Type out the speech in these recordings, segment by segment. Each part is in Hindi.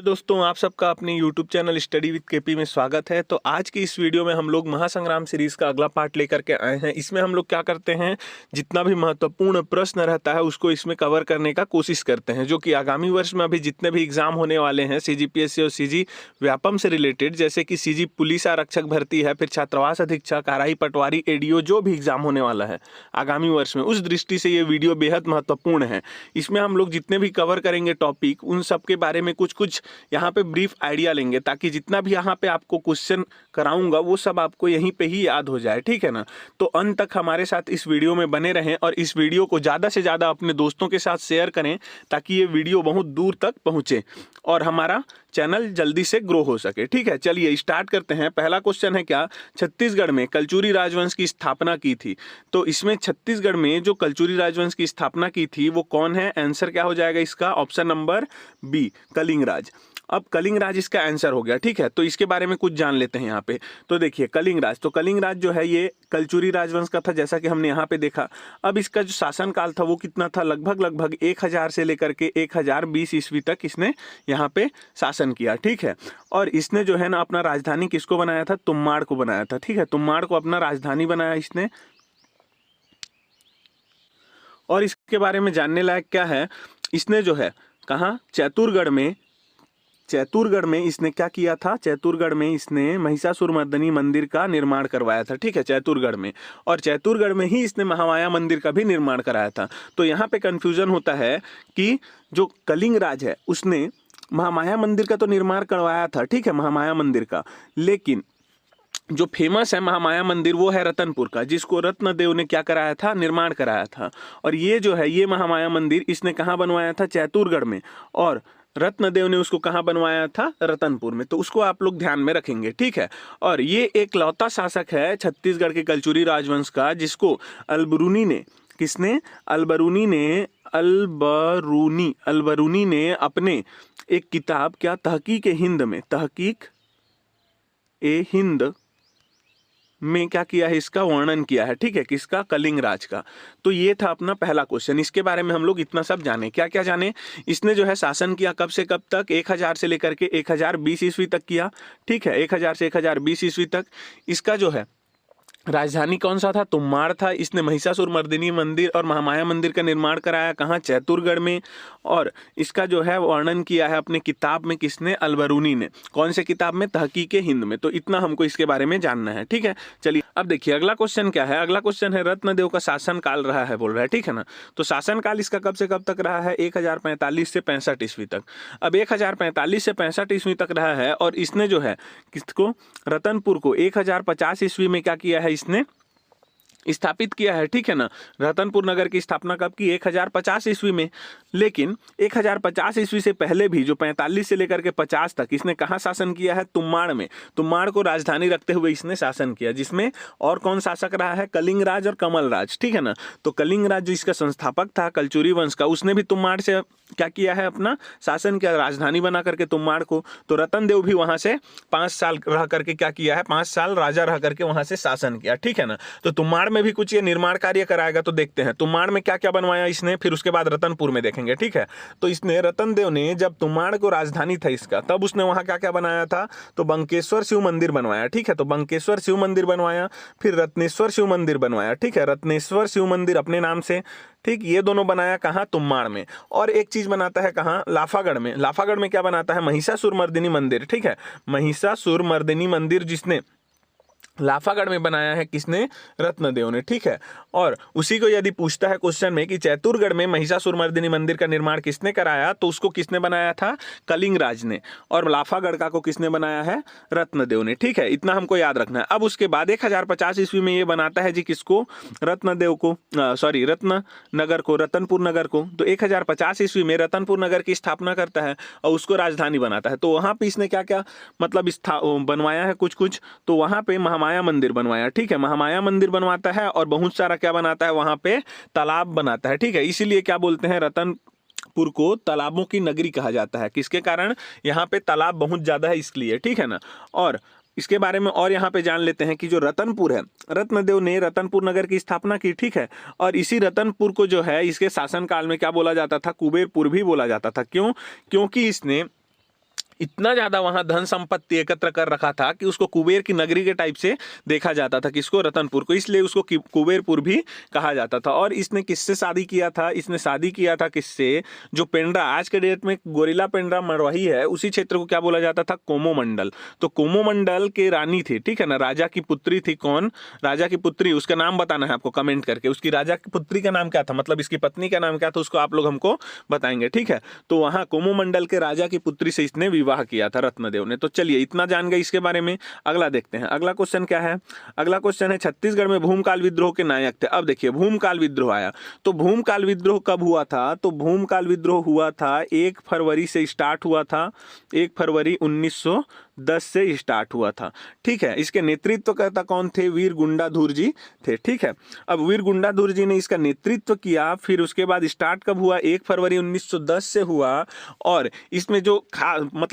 दोस्तों, आप सबका अपने YouTube channel study with KP में स्वागत है। तो आज की इस वीडियो में हम लोग महासंग्राम सीरीज का अगला पार्ट लेकर के आए हैं। इसमें हम लोग क्या करते हैं, जितना भी महत्वपूर्ण प्रश्न रहता है उसको इसमें कवर करने का कोशिश करते हैं, जो कि आगामी वर्ष में अभी जितने भी एग्जाम होने वाले हैं CGPSC और CG व्यापम से रिलेटेड, जैसे कि CG पुलिस आरक्षक भर्ती है, फिर छात्रावास अधीक्षक, आरआई पटवारी, ADO, जो भी एग्जाम होने वाला है आगामी वर्ष में, उस दृष्टि से ये वीडियो बेहद महत्वपूर्ण है। इसमें हम लोग जितने भी कवर करेंगे टॉपिक, उन सब के बारे में कुछ कुछ यहाँ पे ब्रीफ आइडिया लेंगे, ताकि जितना भी यहाँ पे आपको क्वेश्चन कराऊंगा वो सब आपको यहीं पे ही याद हो जाए, ठीक है ना। तो अंत तक हमारे साथ इस वीडियो में बने रहें और इस वीडियो को ज़्यादा से ज़्यादा अपने दोस्तों के साथ शेयर करें, ताकि ये वीडियो बहुत दूर तक पहुँचे और हमारा चैनल जल्दी से ग्रो हो सके। ठीक है, चलिए स्टार्ट करते हैं। पहला क्वेश्चन है, क्या छत्तीसगढ़ में कलचुरी राजवंश की स्थापना की थी? तो इसमें छत्तीसगढ़ में जो कलचुरी राजवंश की स्थापना की थी वो कौन है? आंसर क्या हो जाएगा इसका? ऑप्शन नंबर बी, कलिंग राज। अब कलिंग राज इसका आंसर हो गया, ठीक है। तो इसके बारे में कुछ जान लेते हैं यहाँ पे। तो देखिए कलिंग राज, तो कलिंग राज जो है ये कलचुरी राजवंश का था, जैसा कि हमने यहाँ पे देखा। अब इसका जो शासनकाल था वो कितना था? लगभग 1000 से लेकर के 1020 ईस्वी तक इसने यहाँ पे शासन किया, ठीक है। और इसने जो है ना अपना राजधानी किसको बनाया था? तुम्माड़ को बनाया था, ठीक है। तुम्माड़ को अपना राजधानी बनाया इसने। और इसके बारे में जानने लायक क्या है, इसने जो है कहाँ? चैतुरगढ़ में इसने क्या किया था? चैतुरगढ़ में इसने महिषासुरमर्दिनी मंदिर का निर्माण करवाया था, ठीक है, चैतुरगढ़ में। और चैतुरगढ़ में ही इसने महामाया मंदिर का भी निर्माण कराया था। तो यहाँ पे कंफ्यूजन होता है कि जो कलिंग राज है उसने महामाया मंदिर का तो निर्माण करवाया था, ठीक है, महामाया मंदिर का, लेकिन जो फेमस है महामाया मंदिर वो है रतनपुर का, जिसको रत्नदेव ने क्या कराया था? निर्माण कराया था। और ये जो है ये महामाया मंदिर इसने कहाँ बनवाया था? चैतुरगढ़ में। और रत्नदेव ने उसको कहाँ बनवाया था? रतनपुर में। तो उसको आप लोग ध्यान में रखेंगे, ठीक है। और ये एक लौता शासक है छत्तीसगढ़ के कलचुरी राजवंश का, जिसको अलबरूनी ने, किसने? अलबरूनी ने अपने एक किताब, क्या, तहकीक ए हिंद में क्या किया है? इसका वर्णन किया है, ठीक है, किसका? कलिंग राज का। तो ये था अपना पहला क्वेश्चन। इसके बारे में हम लोग इतना सब जाने। क्या क्या जाने? इसने जो है शासन किया कब से कब तक? 1000 से लेकर के 1020 ईस्वी तक किया, ठीक है, 1000 से 1020 ईस्वी तक। इसका जो है राजधानी कौन सा था? तुम्माड़ था। इसने महिषासुरमर्दिनी मंदिर और महामाया मंदिर का निर्माण कराया कहाँ? चैतुरगढ़ में। और इसका जो है वर्णन किया है अपने किताब में, किसने? अलबरूनी ने। कौन से किताब में? तहकीक हिंद में। तो इतना हमको इसके बारे में जानना है, ठीक है। चलिए अब देखिए अगला क्वेश्चन क्या है। अगला क्वेश्चन है, रत्नदेव का शासन काल रहा है बोल रहा है, ठीक है ना। तो शासन काल इसका कब से कब तक रहा है? 1045 से 65 ईस्वी तक। अब 1045 से 65 ईस्वी तक रहा है और इसने जो है किसको? रतनपुर को 1050 ईस्वी में क्या किया है? इसने स्थापित किया है, ठीक है ना। रतनपुर नगर की स्थापना कब की? 1050 ईस्वी में। लेकिन 1050 ईस्वी से पहले भी जो 45 से लेकर के 50 तक इसने कहाँ शासन किया है? तुम्माड़ में। तुम्माड़ को राजधानी रखते हुए इसने शासन किया, जिसमें और कौन शासक रहा है? कलिंग राज और कमल राज, ठीक है ना। तो कलिंग राज जो इसका संस्थापक था कलचुरी वंश का, उसने भी तुम्माड़ से क्या किया है? अपना शासन किया, राजधानी बना करके तुम्माड़ को। तो रतनदेव भी वहां से 5 साल रह करके क्या किया है? 5 साल राजा रह करके वहां से शासन किया, ठीक है ना। तो तुम्माड़ में भी कुछ ये निर्माण कार्य कराएगा। तो देखते हैं तुम्माड़ में क्या क्या बनवाया इसने, फिर उसके बाद रतनपुर में देखेंगे, ठीक है। तो इसने, रतनदेव ने जब तुम्माड़ को राजधानी था इसका, तब उसने वहां क्या क्या बनाया था? तो बंकेश्वर शिव मंदिर बनवाया, ठीक है। तो बंकेश्वर शिव मंदिर बनवाया, फिर रत्नेश्वर शिव मंदिर बनवाया, ठीक है। रत्नेश्वर शिव मंदिर अपने नाम से, ठीक, ये दोनों बनाया कहाँ? तुम्माड़ में। और एक चीज बनाता है कहाँ? लाफागढ़ में। लाफागढ़ में क्या बनाता है? महिषासुरमर्दिनी मंदिर, ठीक है। महिषासुरमर्दिनी मंदिर जिसने लाफागढ़ में बनाया है, किसने? रत्नदेव ने, ठीक है। और उसी को यदि पूछता है क्वेश्चन में कि चैतुरगढ़ में महिषासुरमर्दिनी मंदिर का निर्माण किसने कराया, तो उसको किसने बनाया था? कलिंग राज ने। और लाफागढ़ का को किसने बनाया है? रत्नदेव ने, ठीक है। इतना हमको याद रखना है। अब उसके बाद 1050 ईस्वी में ये बनाता है जी किसको? रत्नदेव को, सॉरी, रत्ननगर को, रतनपुर नगर को। तो 1050 ईस्वी में रतनपुर नगर की स्थापना करता है और उसको राजधानी बनाता है। तो वहां पे इसने क्या क्या मतलब बनवाया है कुछ कुछ। तो वहां पे महामाया मंदिर बनवाया, ठीक है। महामाया मंदिर बनवाता है और बहुत सारा क्या बनाता है? वहां पे तालाब बनाता है, ठीक है। इसीलिए क्या बोलते हैं? रतनपुर को तालाबों की नगरी कहा जाता है। किसके कारण? यहाँ पे तालाब बहुत ज्यादा है इसलिए, ठीक है ना। और इसके बारे में और यहाँ पे जान लेते हैं कि जो रतनपुर है, रत्नदेव ने रतनपुर नगर की स्थापना की, ठीक है। और इसी रतनपुर को जो है इसके शासनकाल में क्या बोला जाता था? कुबेरपुर भी बोला जाता था। क्यों? क्योंकि इसने इतना ज्यादा वहां धन संपत्ति एकत्र कर रखा था कि उसको कुबेर की नगरी के टाइप से देखा जाता था, किसको, रतनपुर को, इसलिए उसको कुबेरपुर भी कहा जाता था। और इसने किससे शादी किया था? इसने शादी किया था किससे? जो पेंड्रा आज के डेट में गोरिल्ला पेंड्रा मरवाही है, उसी क्षेत्र को क्या बोला जाता था? कोमोमंडल। तो कोमोमंडल के रानी थी, ठीक है ना, राजा की पुत्री थी। कौन? राजा की पुत्री, उसका नाम बताना है आपको कमेंट करके, उसकी राजा की पुत्री का नाम क्या था, मतलब इसकी पत्नी का नाम क्या था, उसको आप लोग हमको बताएंगे, ठीक है। तो वहां कोमोमंडल के राजा की पुत्री से इसने विवाह किया था रत्नदेव ने। तो चलिए इतना जान गए इसके बारे में। अगला देखते हैं, अगला क्वेश्चन क्या है? अगला क्वेश्चन है छत्तीसगढ़ में भूमकाल विद्रोह के नायक थे। अब देखिए भूमकाल विद्रोह आया, तो भूमकाल विद्रोह कब हुआ था? तो भूमकाल विद्रोह हुआ था 1 फरवरी से स्टार्ट हुआ था, 1 फरवरी 1910 से स्टार्ट हुआ था, ठीक है। इसके नेतृत्वकर्ता कौन थे? वीर गुंडाधुर जी थे, ठीक है। अब वीर गुंडाधुर जी ने इसका नेतृत्व किया। फिर उसके बाद स्टार्ट कब हुआ? 1 फरवरी 1910 से हुआ। और इसमें जो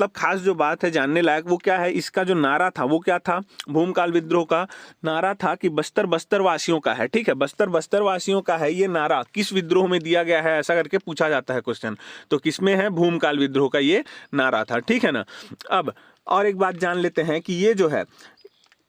खास जो बात है जानने लायक वो क्या है? इसका जो नारा था वो क्या था? भूमकाल विद्रोह का नारा था कि बस्तर वासियों का है, ठीक है। बस्तर वासियों का है ये नारा। किस विद्रोह में दिया गया है, ऐसा करके पूछा जाता है क्वेश्चन। तो किसमें है? भूमकाल विद्रोह का ये नारा था, ठीक है ना। अब और एक बात जान लेते हैं कि ये जो है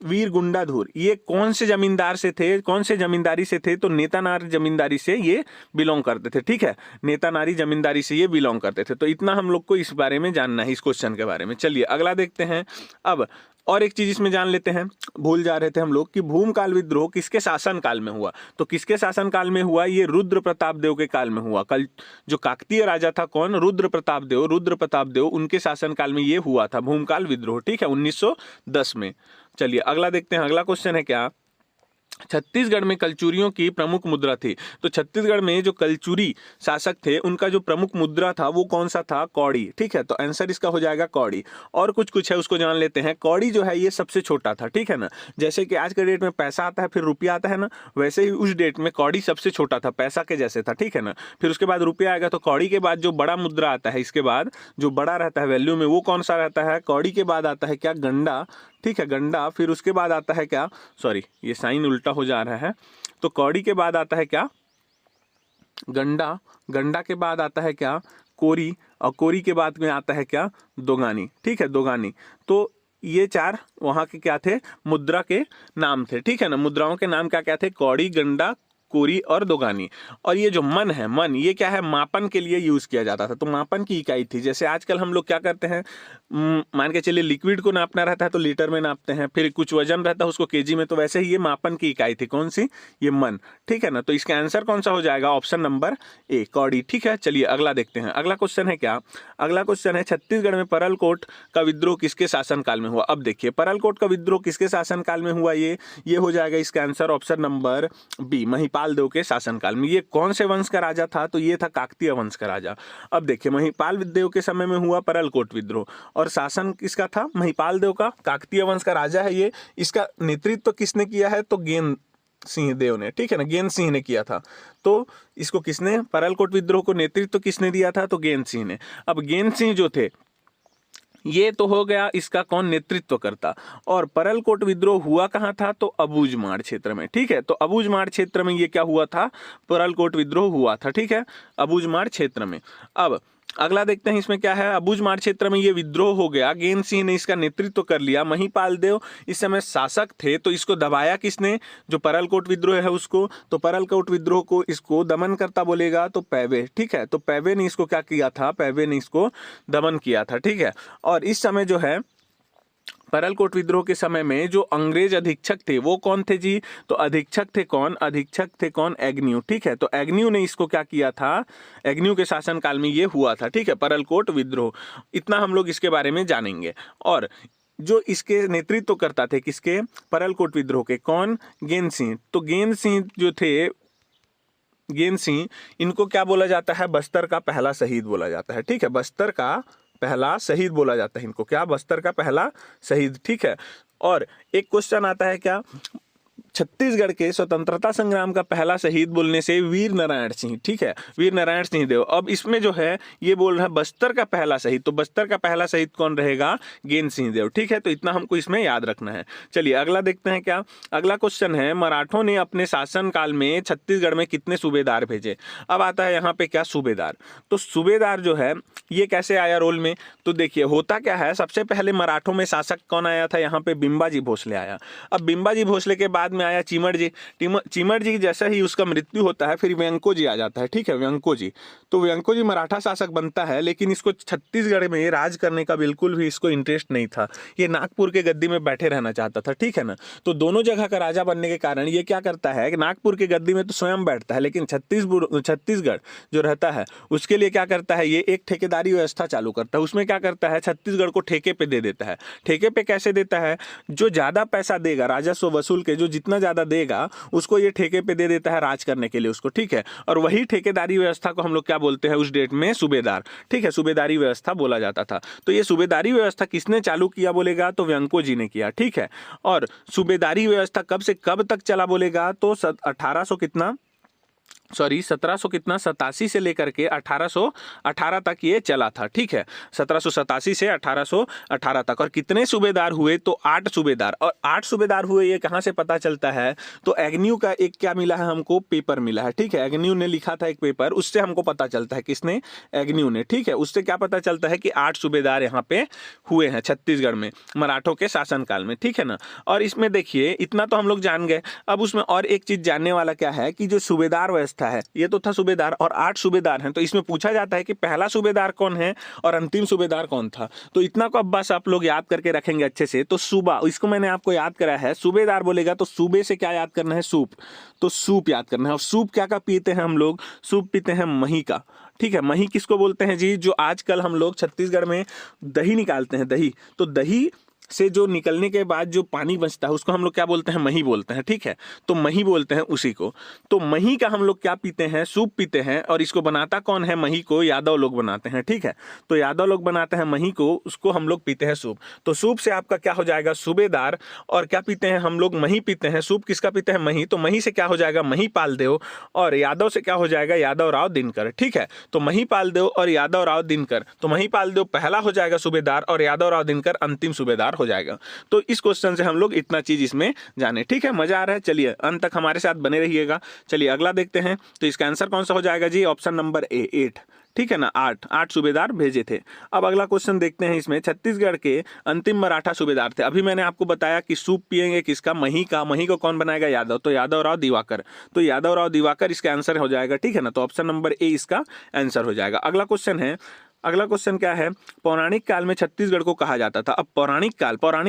वीर गुंडाधुर, ये कौन से जमींदार से थे, कौन से जमींदारी से थे? तो नेतानार जमींदारी से ये बिलोंग करते थे, ठीक है। नेतानारी जमींदारी से ये बिलोंग करते थे। तो इतना हम लोग को इस बारे में जानना है, इस क्वेश्चन के बारे में। चलिए अगला देखते हैं। अब और एक चीज इसमें जान लेते हैं, भूल जा रहे थे हम लोग कि भूमकाल विद्रोह किसके शासन काल में हुआ। तो किसके शासन काल में हुआ? ये रुद्र प्रताप देव के काल में हुआ। कल जो काकतीय राजा था, कौन? रुद्र प्रताप देव, उनके शासन काल में ये हुआ था भूमकाल विद्रोह, ठीक है, 1910 में। चलिए अगला देखते हैं। अगला क्वेश्चन है क्या? छत्तीसगढ़ में कलचुरियों की प्रमुख मुद्रा थी। तो छत्तीसगढ़ में जो कलचुरी शासक थे उनका जो प्रमुख मुद्रा था वो कौन सा था? कौड़ी, ठीक है। तो आंसर इसका हो जाएगा कौड़ी। और कुछ है उसको जान लेते हैं। कौड़ी जो है ये सबसे छोटा था, ठीक है ना। जैसे कि आज के डेट में पैसा आता है फिर रुपया आता है ना, वैसे ही उस डेट में कौड़ी सबसे छोटा था, पैसा के जैसे था, ठीक है ना। फिर उसके बाद रुपया आएगा, तो कौड़ी के बाद जो बड़ा मुद्रा आता है, इसके बाद जो बड़ा रहता है वैल्यू में, वो कौन सा रहता है? कौड़ी के बाद आता है क्या? गंडा, ठीक है, गंडा। फिर उसके बाद आता है क्या? सॉरी ये साइन उल्टा हो जा रहा है। तो कौड़ी के बाद आता है क्या? गंडा। गंडा के बाद आता है क्या? कोरी। और कोरी के बाद में आता है क्या? दोगानी, ठीक है, दोगानी। तो ये 4 वहां के क्या थे? मुद्रा के नाम थे, ठीक है ना। मुद्राओं के नाम क्या क्या थे? कौड़ी, गंडा, कोरी और दोगानी। और ये जो मन है, मन ये क्या है? मापन के लिए यूज किया जाता था। तो मापन की इकाई थी। जैसे आजकल हम लोग क्या करते हैं, मान के चलिए लिक्विड को नापना रहता है तो लीटर में नापते हैं, फिर कुछ वजन रहता है उसको केजी में। तो वैसे ही ये मापन की इकाई थी, कौन सी? ये मन, ठीक है ना। तो इसका आंसर कौन सा हो जाएगा? ऑप्शन नंबर ए, कौड़ी, ठीक है। चलिए अगला देखते हैं। अगला क्वेश्चन है क्या? अगला क्वेश्चन है छत्तीसगढ़ में परलकोट का विद्रोह किसके शासन काल में हुआ? अब देखिए परलकोट का विद्रोह किसके शासन काल में हुआ? ये हो जाएगा इसका answer option number B, Mahipal Dev के शासनकाल में। ये कौन से वंश का राजा था? तो ये था काकतीय वंश का राजा। अब देखिए महिपाल देव के समय में हुआ परलकोट विद्रोह, और शासन किसका था? महिपाल देव का, काकतीय वंश का राजा है ये। इसका नेतृत्व किसने किया है? तो गेन सिंह देव ने, ठीक है ना, गेन सिंह ने किया था। तो इसको किसने, परलकोट विद्रोह को नेतृत्व किसने दिया था? तो गेन सिंह ने। अब गेन सिंह जो थे, ये तो हो गया इसका कौन नेतृत्व करता। और परलकोट विद्रोह हुआ कहाँ था? तो अबूझमाड़ क्षेत्र में, ठीक है। तो अबूझमाड़ क्षेत्र में ये क्या हुआ था? परलकोट विद्रोह हुआ था, ठीक है, अबूझमाड़ क्षेत्र में। अब अगला देखते हैं इसमें क्या है। अबूझमाड़ क्षेत्र में ये विद्रोह हो गया, गेन सिंह ने इसका नेतृत्व कर लिया। महिपाल देव इस समय शासक थे, तो इसको दबाया किसने? जो परलकोट विद्रोह है उसको। तो परलकोट विद्रोह को इसको दमन करता बोलेगा तो पैवे, ठीक है। तो पैवे ने इसको क्या किया था? पैवे ने इसको दमन किया था, ठीक है। और इस समय जो है परलकोट विद्रोह के समय में जो अंग्रेज अधीक्षक थे वो कौन थे जी? तो अधीक्षक थे कौन? अधीक्षक थे कौन? एग्न्यू, ठीक है। तो एग्न्यू ने इसको क्या किया था? एग्न्यू के शासनकाल में ये हुआ था, ठीक है, परलकोट विद्रोह। इतना हम लोग इसके बारे में जानेंगे। और जो इसके नेतृत्व करता थे किसके? परलकोट विद्रोह के, कौन? गेन सिंह। तो गेन सिंह जो थे, गेन सिंह, इनको क्या बोला जाता है? बस्तर का पहला शहीद बोला जाता है, ठीक है। बस्तर का पहला शहीद बोला जाता है इनको, क्या? बस्तर का पहला शहीद, ठीक है। और एक क्वेश्चन आता है क्या, छत्तीसगढ़ के स्वतंत्रता संग्राम का पहला शहीद बोलने से वीर नारायण सिंह, ठीक है, वीर नारायण सिंह देव। अब इसमें जो है ये बोल रहा है बस्तर का पहला शहीद, तो बस्तर का पहला शहीद कौन रहेगा? गेंद सिंह देव, ठीक है। तो इतना हमको इसमें याद रखना है। चलिए अगला देखते हैं। क्या अगला क्वेश्चन है, मराठों ने अपने शासन काल में छत्तीसगढ़ में कितने सूबेदार भेजे? अब आता है यहाँ पे क्या, सूबेदार। तो सूबेदार जो है ये कैसे आया रोल में? तो देखिए होता क्या है, सबसे पहले मराठों में शासक कौन आया था? यहाँ पे बिंबाजी भोसले आया। अब बिंबाजी भोसले के बाद में आया चिमर जी। चिमर जी जैसा ही उसका मृत्यु होता है फिर व्यंको जी आ जाता है, ठीक है, व्यंको जी। तो व्यंको जी मराठा शासक बनता है, लेकिन इसको छत्तीसगढ़ में राज करने का बिल्कुल भी इसको इंटरेस्ट नहीं था। ये नागपुर के गद्दी में बैठे रहना चाहता था, ठीक है ना। तो दोनों जगह का राजा बनने के कारण ये क्या करता है कि नागपुर के गद्दी में तो स्वयं बैठता है, लेकिन छत्तीसगढ़ जो रहता है उसके लिए क्या करता है, ये एक ठेकेदारी व्यवस्था चालू करता है। उसमें क्या करता है, छत्तीसगढ़ को ठेके पे दे देता है। ठेके पे कैसे देता है? जो ज्यादा पैसा देगा राजस्व वसूल के, जो जितना ज्यादा देगा उसको ये ठेके पे दे देता है राज करने के लिए उसको, ठीक है। और वही ठेकेदारी व्यवस्था को हम लोग क्या बोलते हैं उस डेट में? सूबेदार, ठीक है, सूबेदारी व्यवस्था बोला जाता था। तो ये सूबेदारी व्यवस्था किसने चालू किया बोलेगा? तो व्यंको जी ने किया, ठीक है। और सूबेदारी व्यवस्था कब से कब तक चला बोलेगा? तो 1787 से लेकर के 1818 तक ये चला था, ठीक है। 1787 से 1818 तक। और कितने सूबेदार हुए? तो 8 सूबेदार। और 8 सूबेदार हुए, ये कहाँ से पता चलता है? तो एग्न्यू का एक क्या मिला है हमको? पेपर मिला है, ठीक है। एग्न्यू ने लिखा था एक पेपर, उससे हमको पता चलता है। किसने? एग्न्यू ने, ठीक है। उससे क्या पता चलता है कि 8 सूबेदार यहाँ पे हुए हैं छत्तीसगढ़ में मराठों के शासनकाल में, ठीक है ना। और इसमें देखिए इतना तो हम लोग जान गए। अब उसमें और एक चीज जानने वाला क्या है कि जो सूबेदार व्यवस्था है, ये तो था सूबेदार और 8 सूबेदार हैं। तो इसमें पूछा जाता है कि पहला सूबेदार कौन है और अंतिम सूबेदार कौन था। तो इतना को अब बस आप लोग याद करके रखेंगे अच्छे से। तो सूबा, इसको मैंने आपको याद करा है। सूबेदार बोलेगा तो सूबे से क्या याद करना है? सूप। तो सूप याद करना है। और सूप क्या पीते हैं हम लोग? सूप पीते हैं मही का, ठीक है। मही किसको बोलते हैं जी? जो आजकल हम लोग छत्तीसगढ़ में दही निकालते हैं, दही। तो दही से जो निकलने के बाद जो पानी बचता है उसको हम लोग क्या बोलते हैं? मही बोलते हैं, ठीक है। तो मही बोलते हैं उसी को। तो मही का हम लोग क्या पीते हैं? सूप पीते हैं। और इसको बनाता कौन है? मही को यादव लोग बनाते हैं, ठीक है। तो यादव लोग बनाते हैं मही को, उसको हम लोग पीते हैं सूप। तो सूप से आपका क्या हो जाएगा? सूबेदार। और क्या पीते हैं हम लोग? मही पीते हैं। सूप किसका पीते हैं? मही। तो मही से क्या हो जाएगा? महिपाल देव। और यादव से क्या हो जाएगा? यादव राव दिनकर, ठीक है। तो महिपाल देव और यादव राव दिनकर। तो महिपाल देव पहला हो जाएगा सूबेदार और यादव राव दिनकर अंतिम सूबेदार हो जाएगा। तो इस क्वेश्चन से हम लोग इतना चीज इसमें जाने, ठीक है। मजा आ रहा है? चलिए अंत तक हमारे साथ बने रहिएगा। चलिए अगला देखते हैं। तो इसका आंसर कौन सा हो जाएगा जी? ऑप्शन नंबर ए, 8, ठीक है ना। 8 सूबेदार भेजे थे। अब अगला क्वेश्चन देखते हैं। इसमें छत्तीसगढ़ के अंतिम मराठा सूबेदार थे। अभी मैंने आपको बताया कि सूप पिएंगे किसका? मही का। मही को कौन बनाएगा? यादव। तो यादव राव दिवाकर। तो यादव राव दिवाकर इसका आंसर हो जाएगा, ठीक है ना। तो ऑप्शन नंबर ए इसका आंसर हो जाएगा। अगला क्वेश्चन है, अगला क्वेश्चन क्या है? पौराणिक काल में छत्तीसगढ़ को कहा जाता था। अब पौराणिक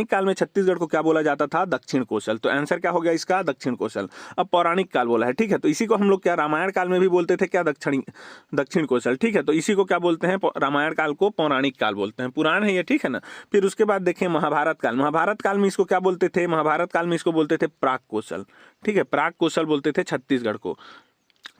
काल में छत्तीसगढ़ को क्या बोला जाता था? दक्षिण कोसल। तो आंसर क्या हो गया इसका? दक्षिण कोसल। अब पौराणिक काल बोला है, ठीक है। तो इसी को हम लोग क्या रामायण काल में भी बोलते थे क्या? दक्षिण कोसल, ठीक है। तो इसी को क्या बोलते हैं? रामायण काल को पौराणिक काल बोलते हैं। पुराण है ये, ठीक है ना। फिर उसके बाद देखें महाभारत काल। महाभारत काल में इसको क्या बोलते थे? महाभारत काल में इसको बोलते थे प्राक कोसल, ठीक है। प्राक कोसल बोलते थे छत्तीसगढ़ को।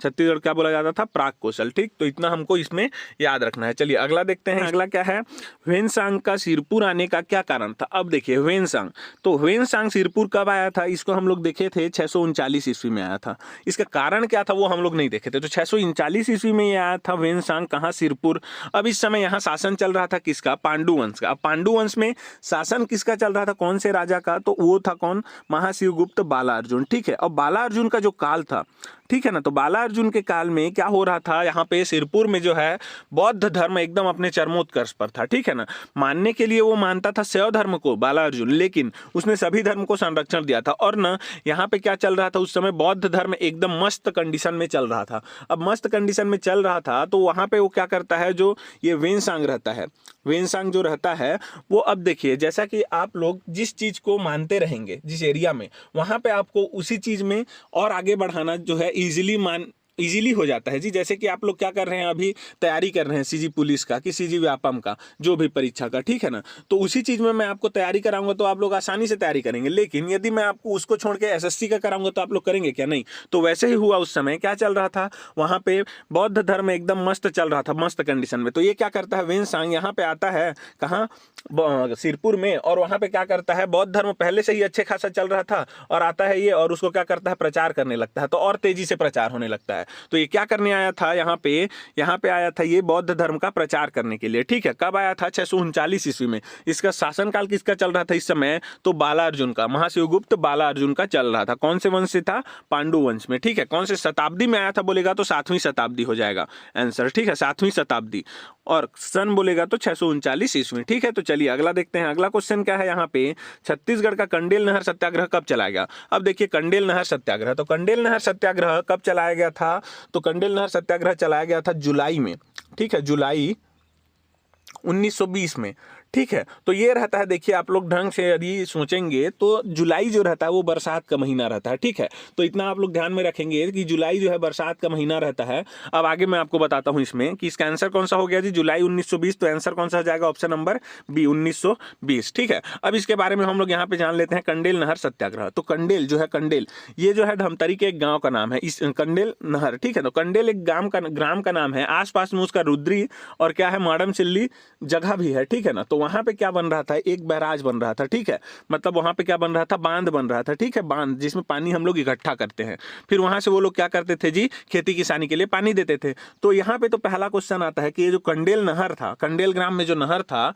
छत्तीसगढ़ क्या बोला जाता था? प्राक कोसल, ठीक। तो इतना हमको इसमें याद रखना है। चलिए अगला देखते हैं। अगला क्या है? ह्वेनसांग का सिरपुर आने का क्या कारण था? अब देखिए ह्वेनसांग, तो ह्वेनसांग सिरपुर कब आया था? इसको हम लोग देखे थे 639 ईस्वी में आया था। इसका कारण क्या था वो हम लोग नहीं देखे थे। तो 639 ईस्वी में ये आया था ह्वेनसांग, कहाँ? सिरपुर। अब इस समय यहाँ शासन चल रहा था किसका? पांडु वंश का। अब पांडु वंश में शासन किसका चल रहा था? कौन से राजा का? तो वो था कौन? महाशिवगुप्त बालार्जुन, ठीक है। और बालार्जुन का जो काल था, ठीक है ना। तो बालार्जुन के काल में क्या हो रहा था? यहाँ पे सिरपुर में जो है बौद्ध धर्म एकदम अपने चरमोत्कर्ष पर था, ठीक है ना। मानने के लिए वो मानता था शैव धर्म को बालार्जुन, लेकिन उसने सभी धर्म को संरक्षण दिया था। और ना यहाँ पे क्या चल रहा था उस समय? बौद्ध धर्म एकदम मस्त कंडीशन में चल रहा था। अब मस्त कंडीशन में चल रहा था तो वहाँ पे वो क्या करता है, जो ये ह्वेनसांग रहता है, ह्वेनसांग जो रहता है वो, अब देखिए जैसा कि आप लोग जिस चीज को मानते रहेंगे जिस एरिया में, वहाँ पे आपको उसी चीज में और आगे बढ़ाना जो है इजीली हो जाता है जी। जैसे कि आप लोग क्या कर रहे हैं, अभी तैयारी कर रहे हैं सीजी पुलिस का कि सीजी व्यापम का, जो भी परीक्षा का, ठीक है ना। तो उसी चीज में मैं आपको तैयारी कराऊंगा तो आप लोग आसानी से तैयारी करेंगे। लेकिन यदि मैं आपको उसको छोड़ के एसएससी का कराऊंगा तो आप लोग करेंगे क्या? नहीं। तो वैसे ही हुआ उस समय। क्या चल रहा था वहां पे? बौद्ध धर्म एकदम मस्त चल रहा था, मस्त कंडीशन में। तो ये क्या करता है, वेनसांग यहाँ पे आता है, कहाँ, सिरपुर में, और वहां पे क्या करता है, बौद्ध धर्म पहले से ही अच्छे खासा चल रहा था, और आता है ये और उसको क्या करता है, प्रचार करने लगता है। तो और तेजी से प्रचार होने लगता है। तो ये क्या करने आया था यहाँ पे आया था ये बौद्ध धर्म का प्रचार करने के लिए, ठीक है। कब आया था? 639 ईस्वी में। इसका शासनकाल किसका चल रहा था इस समय? तो बाला अर्जुन का, महाशिवगुप्त बाला अर्जुन का चल रहा था। कौन से वंश से था? पांडु वंश में, ठीक है। कौन से शताब्दी में आया था बोलेगा तो 7वीं शताब्दी हो जाएगा आंसर, ठीक है, 7वीं शताब्दी। और सन बोलेगा तो 639 ईस्वी, ठीक है। तो चलिए अगला देखते हैं। अगला क्वेश्चन क्या है यहाँ पे, छत्तीसगढ़ का कंडेल नहर सत्याग्रह कब चलाया गया? अब देखिए कंडेल नहर सत्याग्रह, तो कंडेल नहर सत्याग्रह कब चलाया गया था? तो कंडेल नहर सत्याग्रह चलाया गया था जुलाई में, ठीक है, जुलाई 1920 में, ठीक है। तो ये रहता है, देखिए आप लोग ढंग से यदि सोचेंगे तो जुलाई जो रहता है वो बरसात का महीना रहता है, ठीक है। तो इतना आप लोग ध्यान में रखेंगे कि जुलाई जो है बरसात का महीना रहता है। अब आगे मैं आपको बताता हूं इसमें कि इसका आंसर कौन सा हो गया जी, जुलाई 1920। तो आंसर कौन सा हो जाएगा? ऑप्शन नंबर बी, 1920, ठीक है। अब इसके बारे में हम लोग यहाँ पे जान लेते हैं कंडेल नहर सत्याग्रह। तो कंडेल जो है, कंडेल ये जो है धमतरी के एक गाँव का नाम है, इस कंडेल नहर, ठीक है। तो कंडेल एक ग्राम का नाम है, आसपास में उसका रुद्री और क्या है, माडम चिल्ली जगह भी है, ठीक है ना। तो वहां पे क्या बन रहा था, एक बैराज बन रहा था, ठीक है। मतलब वहां पे क्या बन रहा था, बांध बन रहा था, ठीक है, बांध जिसमें पानी हम लोग इकट्ठा करते हैं, फिर वहां से वो लोग क्या करते थे जी, खेती किसानी के लिए पानी देते थे। तो यहाँ पे तो पहला क्वेश्चन आता है कि ये जो कंडेल नहर था, कंडेल ग्राम में जो नहर था,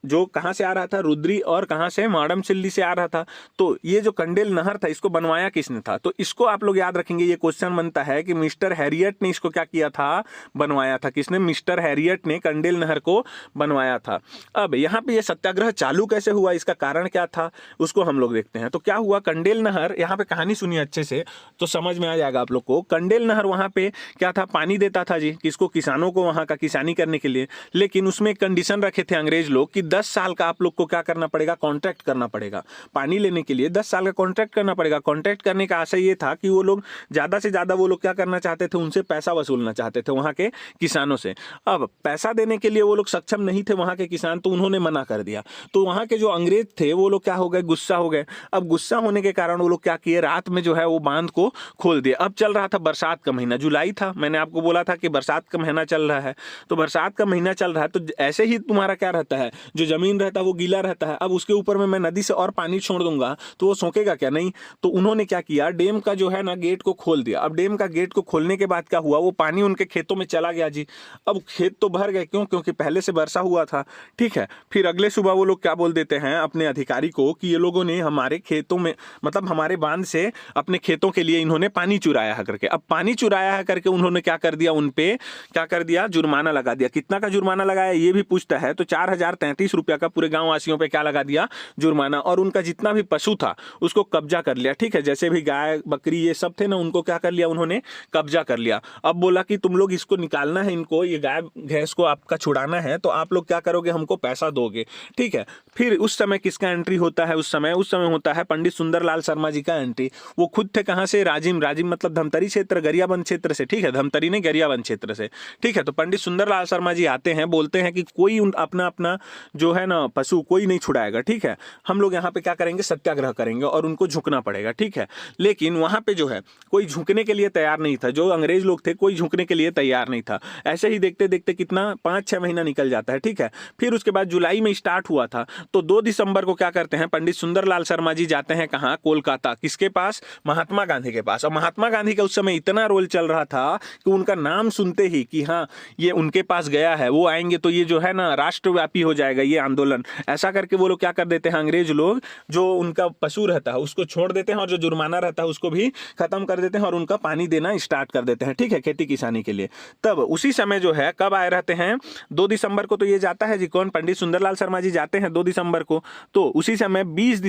जो कहाँ से आ रहा था, रुद्री और कहाँ से, माडम चिल्ली से आ रहा था। तो ये जो कंडेल नहर था इसको बनवाया किसने था? तो इसको आप लोग याद रखेंगे, ये क्वेश्चन बनता है कि मिस्टर हैरियट ने इसको क्या किया था, बनवाया था। किसने? मिस्टर हैरियट ने कंडेल नहर को बनवाया था। अब यहाँ पे ये सत्याग्रह चालू कैसे हुआ, इसका कारण क्या था, उसको हम लोग देखते हैं। तो क्या हुआ, कंडेल नहर, यहाँ पे कहानी सुनिए अच्छे से तो समझ में आ जाएगा आप लोग को। कंडेल नहर वहाँ पे क्या था, पानी देता था जी, किसको? किसानों को, वहाँ का किसानी करने के लिए। लेकिन उसमें एक कंडीशन रखे थे अंग्रेज लोग कि 10 साल का आप लोग को क्या करना पड़ेगा, कॉन्ट्रैक्ट करना पड़ेगा। पानी लेने के लिए 10 साल का कॉन्ट्रैक्ट करना पड़ेगा। कॉन्ट्रैक्ट करने का आशय ये था कि वो लोग ज्यादा से ज्यादा वो लोग क्या करना चाहते थे, उनसे पैसा वसूलना चाहते थे वहां के किसानों से। अब पैसा देने के लिए वो लोग सक्षम नहीं थे वहां के किसान, तो उन्होंने मना कर दिया। तो वहां के जो अंग्रेज थे वो लोग क्या हो गए, गुस्सा हो गए। अब गुस्सा होने के कारण वो लोग क्या किए, रात में जो है वो बांध को खोल दिए। अब चल रहा था बरसात का महीना, जुलाई था, मैंने आपको बोला था कि बरसात का महीना चल रहा है। तो बरसात का महीना चल रहा है, तो ऐसे ही तुम्हारा क्या रहता है, जो जमीन रहता है वो गीला रहता है। अब उसके ऊपर में मैं नदी से और पानी छोड़ दूंगा तो वो सोखेगा क्या? नहीं। तो उन्होंने क्या किया, डेम का जो है ना गेट को खोल दिया। अब डेम का गेट को खोलने के बाद क्या हुआ, वो पानी उनके खेतों में चला गया जी। अब खेत तो भर गए, क्यों? क्योंकि पहले से वर्षा हुआ था, ठीक है। फिर अगले सुबह वो लोग क्या बोल देते हैं अपने अधिकारी को कि ये लोगों ने हमारे खेतों में, मतलब हमारे बांध से अपने खेतों के लिए इन्होंने पानी चुराया है करके। अब पानी चुराया है करके उन्होंने क्या कर दिया, उनपे क्या कर दिया, जुर्माना लगा दिया। कितना का जुर्माना लगाया ये भी पूछता है। तो 4033 रुपया का पूरे गांव वासियों पे क्या लगा दिया, जुर्माना। और उनका जितना भी पशु था उसको कब्जा कर लिया, ठीक है। जैसे भी गाय बकरी ये सब थे ना, उनको क्या कर लिया, उन्होंने कब्जा कर लिया। अब बोला कि तुम लोग इसको निकालना है, इनको, ये गाय भैंस को आपका छुड़ाना है, तो आप लोग क्या करोगे, हमको पैसा दोगे, ठीक है। फिर उस समय किसका एंट्री होता है, उस समय होता है पंडित सुंदरलाल शर्मा जी का एंट्री। वो खुद थे कहां से, राजिम मतलब धमतरी क्षेत्र, गरियाबंद क्षेत्र से, ठीक है, धमतरी ने गरियाबंद क्षेत्र से, ठीक है। तो पंडित सुंदरलाल शर्मा जी आते हैं, बोलते हैं कि कोई अपना अपना जो है ना पशु कोई नहीं छुड़ाएगा, ठीक है। हम लोग यहाँ पे क्या करेंगे, सत्याग्रह करेंगे और उनको झुकना पड़ेगा, ठीक है। लेकिन वहां पे जो है कोई झुकने के लिए तैयार नहीं था, जो अंग्रेज लोग थे कोई झुकने के लिए तैयार नहीं था। ऐसे ही देखते देखते कितना 5-6 महीना निकल जाता है, ठीक है। फिर उसके बाद जुलाई में स्टार्ट हुआ था, तो 2 दिसंबर को क्या करते हैं, पंडित सुंदरलाल शर्मा जी जाते हैं कहाँ, कोलकाता। किसके पास, महात्मा गांधी के पास। और महात्मा गांधी का उस समय इतना रोल चल रहा था कि उनका नाम सुनते ही कि हाँ ये उनके पास गया है, वो आएंगे तो ये जो है ना राष्ट्रव्यापी हो जाएगा ये आंदोलन। ऐसा करके वो लोग क्या कर देते हैं, अंग्रेज लोग जो उनका पशु रहता है उसको छोड़ देते हैं और जो जुर्माना रहता है उसको भी खत्म कर देते हैं और उनका पानी देना स्टार्ट कर देते हैं, ठीक है, खेती किसानी के लिए। तब उसी समय जो है कब आए रहते हैं, 2 दिसंबर को तो ये जाता है जी, कौन, पंडित सुंदरलाल शर्मा जी जाते हैं 2 दिसंबर को। तो उसी समय 20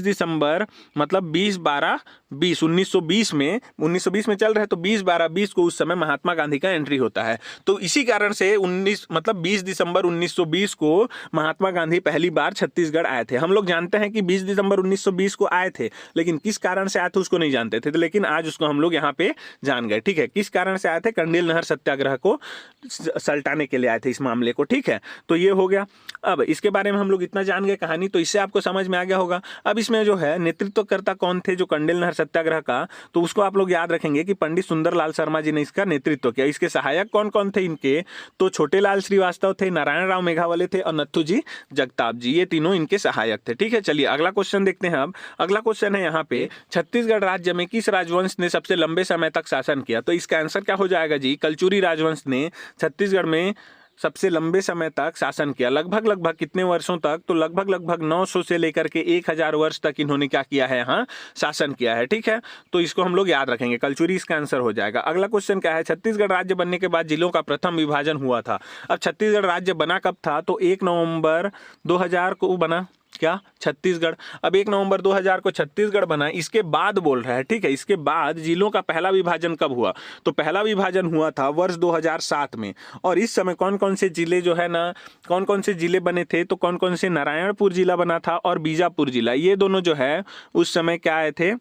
दिसंबर मतलब 20-12-20 1920 में चल रहा है, तो 20-12-20 को उस समय महात्मा गांधी का एंट्री होता है। तो इसी कारण से 20 दिसंबर 1920 को महात्मा गांधी पहली बार छत्तीसगढ़ आए थे। हम लोग जानते हैं कि 20 दिसंबर 1920 को आए थे, लेकिन किस कारण से आए थे उसको नहीं जानते थे, लेकिन आज उसको हम लोग यहाँ पे जान गए। ठीक है, किस कारण से आए थे? कंडेल नहर सत्याग्रह को सल्टाने के लिए आए थे, इस मामले को। ठीक है, तो ये हो गया। अब इसके बारे में हम लोग इतना जान गए कहानी, तो इससे आपको समझ में आ गया होगा। अब इसमें जो है नेतृत्वकर्ता कौन थे जो कंडेल नहर सत्याग्रह का, तो उसको आप लोग याद रखेंगे कि पंडित सुंदरलाल शर्मा जी ने इसका नेतृत्व किया। इसके सहायक कौन कौन थे इनके? तो छोटे लाल श्रीवास्तव थे, नारायण राव मेघावले थे और नथुजी जगताप जी, ये तीनों इनके सहायक थे। ठीक है, चलिए अगला क्वेश्चन देखते हैं। अब अगला क्वेश्चन है यहाँ पे, छत्तीसगढ़ राज्य में किस राजवंश ने सबसे लंबे समय तक शासन किया? तो इसका आंसर क्या हो जाएगा जी? कलचुरी राजवंश ने छत्तीसगढ़ में सबसे लंबे समय तक शासन किया। लगभग कितने वर्षों तक? तो लगभग 900 से लेकर के 1000 वर्ष तक इन्होंने क्या किया है? यहाँ शासन किया है। ठीक है, तो इसको हम लोग याद रखेंगे, कलचुरी इसका आंसर हो जाएगा। अगला क्वेश्चन क्या है? छत्तीसगढ़ राज्य बनने के बाद जिलों का प्रथम विभाजन हुआ था। अब छत्तीसगढ़ राज्य बना कब था? तो 1 नवंबर 2000 को बना। क्या? छत्तीसगढ़। अब 1 नवंबर 2000 को छत्तीसगढ़ बना, इसके बाद बोल रहा है। ठीक है, इसके बाद जिलों का पहला विभाजन कब हुआ? तो पहला विभाजन हुआ था वर्ष 2007 में। और इस समय कौन कौन से जिले जो है ना, कौन कौन से जिले बने थे? तो कौन कौन से? नारायणपुर जिला बना था और बीजापुर जिला, ये दोनों जो है उस समय क्या आए थे?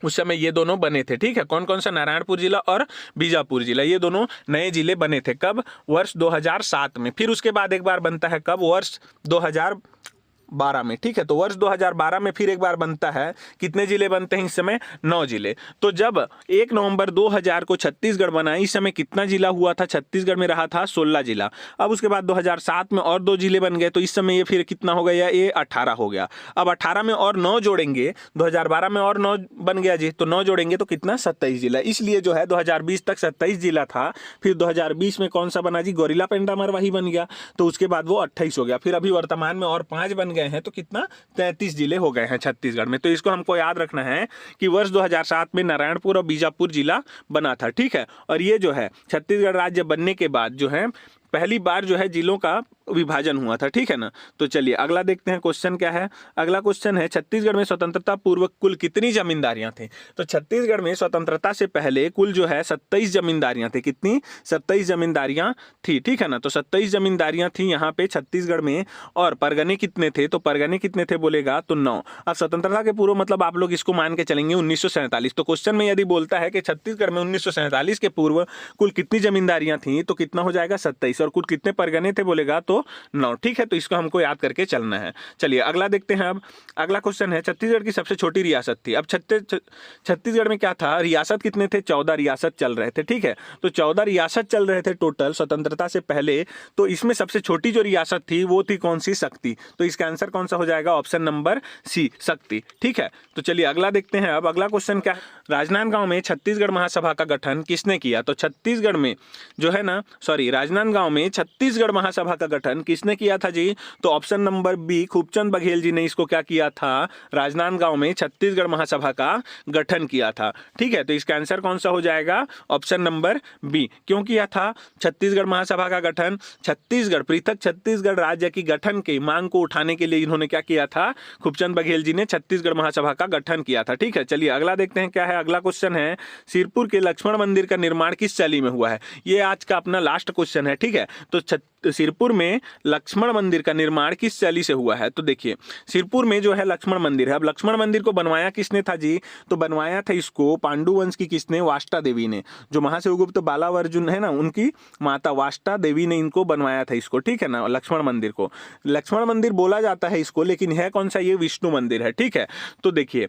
उस समय ये दोनों बने थे। ठीक है, कौन कौन सा? नारायणपुर जिला और बीजापुर जिला, ये दोनों नए जिले बने थे। कब? वर्ष 2007 में। फिर उसके बाद एक बार बनता है कब? वर्ष 2012 में। ठीक है, तो वर्ष 2012 में फिर एक बार बनता है। कितने जिले बनते हैं इस समय? 9 जिले। तो जब 1 नवंबर 2000 को छत्तीसगढ़ बना, इस समय कितना जिला हुआ था? छत्तीसगढ़ में रहा था 16 जिला। अब उसके बाद 2007 में और 2 जिले बन गए, तो इस समय ये फिर कितना हो गया? ये 18 हो गया। अब 18 में और 9 जोड़ेंगे, 2012 में और 9 बन गया जी, तो 9 जोड़ेंगे तो कितना? 27 जिला। इसलिए जो है 2020 तक 27 जिला था। फिर 2020 में कौन सा बना जी? गोरिल्ला पेंड्रा मरवाही बन गया, तो उसके बाद वो 28 हो गया। फिर अभी वर्तमान में और 5 बन गए हैं, तो कितना? 33 जिले हो गए हैं छत्तीसगढ़ में। तो इसको हमको याद रखना है कि वर्ष 2007 में नारायणपुर और बीजापुर जिला बना था। ठीक है, और ये जो है छत्तीसगढ़ राज्य बनने के बाद जो है पहली बार जो है जिलों का विभाजन हुआ था। ठीक है ना, तो चलिए अगला देखते हैं क्वेश्चन क्या है। अगला क्वेश्चन है, छत्तीसगढ़ में स्वतंत्रता पूर्व कुल कितनी जमींदारियां थी? तो छत्तीसगढ़ में स्वतंत्रता से पहले कुल जो है 27 जमींदारियां थी। कितनी? 27 जमींदारियां थी। ठीक है ना, तो 27 जमींदारियां थी यहाँ पे छत्तीसगढ़ में। और परगने कितने थे? तो परगने कितने थे बोलेगा तो 9। अब स्वतंत्रता के पूर्व मतलब आप लोग इसको मान के चलेंगे 1947। तो क्वेश्चन में यदि बोलता है कि छत्तीसगढ़ में 1947 के पूर्व कुल कितनी जमींदारियां थी, तो कितना हो जाएगा? 27। और कुल कितने परगने थे बोलेगा तो 9। ठीक है, तो इसको हमको याद करके चलना है। चलिए अगला देखते हैं। अब अगला क्वेश्चन है, छत्तीसगढ़ की सबसे छोटी रियासत थी। अब छत्तीसगढ़ में क्या था? रियासत कितने थे? 14 रियासत चल रहे थे। ठीक है, तो 14 रियासत चल रहे थे टोटल स्वतंत्रता से पहले। तो इसमें सबसे छोटी जो रियासत थी वो थी कौन सी? शक्ति। तो इसका आंसर कौन सा हो जाएगा? ऑप्शन नंबर सी, शक्ति। ठीक है, तो चलिए अगला देखते हैं। अब अगला क्वेश्चन क्या है? राजनांदगांव में छत्तीसगढ़ महासभा का गठन किसने किया? तो छत्तीसगढ़ में जो है ना, राजनांदगांव में छत्तीसगढ़ महासभा का गठन किसने किया था जी? तो option number B, Khubchand Baghel ji ने इसको क्या किया था? राजनांदगांव में छत्तीसगढ़ महासभा का गठन किया था। ठीक है, तो इसका आंसर कौन सा हो जाएगा? Option number B. क्यों किया था छत्तीसगढ़ महासभा का गठन? छत्तीसगढ़, पृथक छत्तीसगढ़ राज्य की गठन की मांग को उठाने के लिए इन्होंने क्या किया था? खूबचंद बघेल जी ने छत्तीसगढ़ महासभा का गठन किया था। ठीक है, चलिए अगला देखते हैं क्या है। अगला क्वेश्चन है, सिरपुर के लक्ष्मण मंदिर का निर्माण किस शैली में हुआ है? ये आज का अपना लास्ट क्वेश्चन है। ठीक है, तो सिरपुर में लक्ष्मण मंदिर का निर्माण किस शैली से हुआ है? तो देखिए सिरपुर में जो है लक्ष्मण मंदिर है। अब लक्ष्मण मंदिर को बनवाया किसने था जी? तो बनवाया था इसको पांडु वंश की किसने? वाष्टा देवी ने। जो महाशिवगुप्त बालावर्जुन है ना, उनकी माता वाष्टा देवी ने इनको बनवाया था इसको। ठीक है ना, लक्ष्मण मंदिर को लक्ष्मण मंदिर बोला जाता है इसको, लेकिन है कौन सा? ये विष्णु मंदिर है। ठीक है, तो देखिए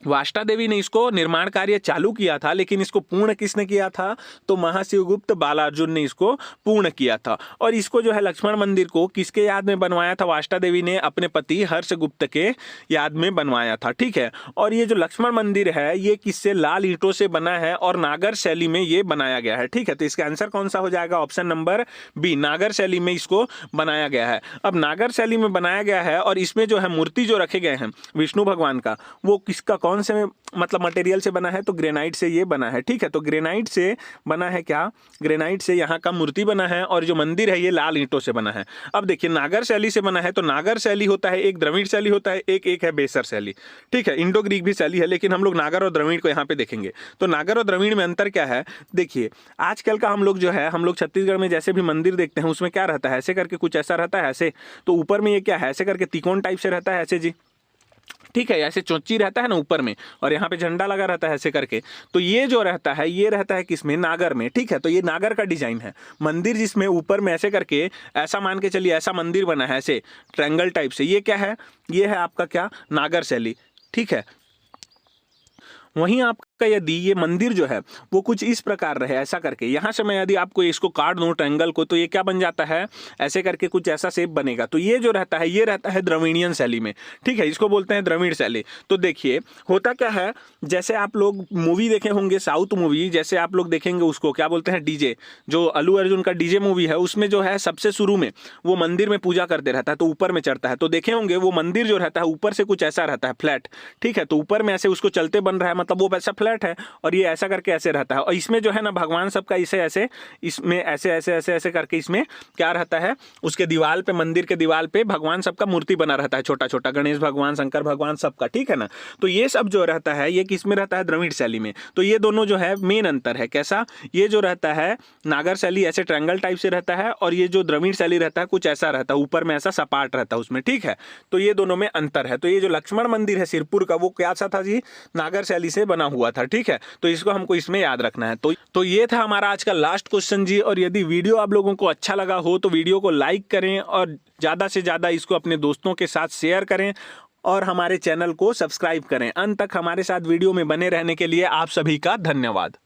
वाष्टा देवी ने इसको निर्माण कार्य चालू किया था, लेकिन इसको पूर्ण किसने किया था? तो महाशिवगुप्त बालार्जुन ने इसको पूर्ण किया था। और इसको जो है लक्ष्मण मंदिर को किसके याद में बनवाया था? वाष्टा देवी ने अपने पति हर्षगुप्त के याद में बनवाया था। ठीक है, और ये जो लक्ष्मण मंदिर है ये किससे? लाल ईंटों से बना है और नागर शैली में ये बनाया गया है। ठीक है, तो इसका आंसर कौन सा हो जाएगा? ऑप्शन नंबर बी, नागर शैली में इसको बनाया गया है। अब नागर शैली में बनाया गया है और इसमें जो है मूर्ति जो रखे गए हैं विष्णु भगवान का, वो किसका कौन से मतलब मटेरियल से बना है, तो ग्रेनाइट से ये बना है, ठीक है। तो ग्रेनाइट से बना है क्या, ग्रेनाइट से यहाँ का मूर्ति बना है और जो मंदिर है ये लाल ईंटों से बना है। अब देखिए नागर शैली से बना है, तो नागर शैली होता है, एक द्रविड़ शैली होता है, एक है बेसर शैली, ठीक है। इंडो ग्रीक भी शैली है, लेकिन हम लोग नागर और द्रविड़ को यहाँ पे देखेंगे। तो नागर और द्रविड़ में अंतर क्या है, देखिए आजकल का हम लोग जो है, हम लोग छत्तीसगढ़ में जैसे भी मंदिर देखते हैं उसमें क्या रहता है, ऐसे करके कुछ ऐसा रहता है ऐसे, तो ऊपर में ये क्या है, ऐसे करके त्रिकोण टाइप से रहता है ऐसे जी, ठीक है। ऐसे चोंची रहता है ना ऊपर में, और यहाँ पे झंडा लगा रहता है ऐसे करके। तो ये जो रहता है ये रहता है किसमें, नागर में, ठीक है। तो ये नागर का डिजाइन है मंदिर, जिसमें ऊपर में ऐसे करके ऐसा मान के चलिए ऐसा मंदिर बना है ऐसे ट्रायंगल टाइप से, ये क्या है, ये है आपका क्या, नागर शैली, ठीक है। वहीं आपका यदि ये मंदिर जो है वो कुछ इस प्रकार रहे ऐसा करके, यहाँ से मैं यदि आपको इसको काट दूं ट्रायंगल को, तो ये क्या बन जाता है, ऐसे करके कुछ ऐसा शेप बनेगा। तो ये जो रहता है ये रहता है द्रविड़ियन शैली में, ठीक है, इसको बोलते हैं द्रविड़ शैली। तो देखिए होता क्या है, जैसे आप लोग मूवी देखे होंगे साउथ मूवी, जैसे आप लोग देखेंगे उसको क्या बोलते हैं, डीजे, जो अल्लू अर्जुन का डीजे मूवी है, उसमें जो है सबसे शुरू में वो मंदिर में पूजा करते रहता है, तो ऊपर में चढ़ता है, तो देखे होंगे वो मंदिर जो रहता है ऊपर से कुछ ऐसा रहता है फ्लैट, ठीक है। तो ऊपर में ऐसे उसको चलते बन रहा है, मतलब वो वैसा फ्लैट है, और ये ऐसा करके ऐसे रहता है। और इसमें जो है ना भगवान सबका इसे ऐसे, इसमें ऐसे ऐसे ऐसे ऐसे करके इसमें क्या रहता है, उसके दीवार पे, मंदिर के दीवार पे भगवान सबका मूर्ति बना रहता है, छोटा छोटा, गणेश भगवान, शंकर भगवान सबका, ठीक है ना। तो ये सब जो रहता है ये किस में रहता है, द्रविड़ शैली में। तो ये दोनों जो है मेन अंतर है, कैसा, ये जो रहता है नागर शैली ऐसे ट्रायंगल टाइप से रहता है, और ये जो द्रविड़ शैली रहता है कुछ ऐसा रहता है, ऊपर में ऐसा सपाट रहता है उसमें, ठीक है। तो ये दोनों में अंतर है। तो ये जो लक्ष्मण मंदिर है सिरपुर का, वो क्या सा था जी, नागर शैली से बना हुआ था, ठीक है। तो इसको हमको इसमें याद रखना है। तो ये था हमारा आज का लास्ट क्वेश्चन जी। और यदि वीडियो आप लोगों को अच्छा लगा हो तो वीडियो को लाइक करें और ज़्यादा से ज़्यादा इसको अपने दोस्तों के साथ शेयर करें, और हमारे चैनल को सब्सक्राइब करें। अंत तक हमारे साथ वीडियो में बने रहने के लिए आप सभी का धन्यवाद।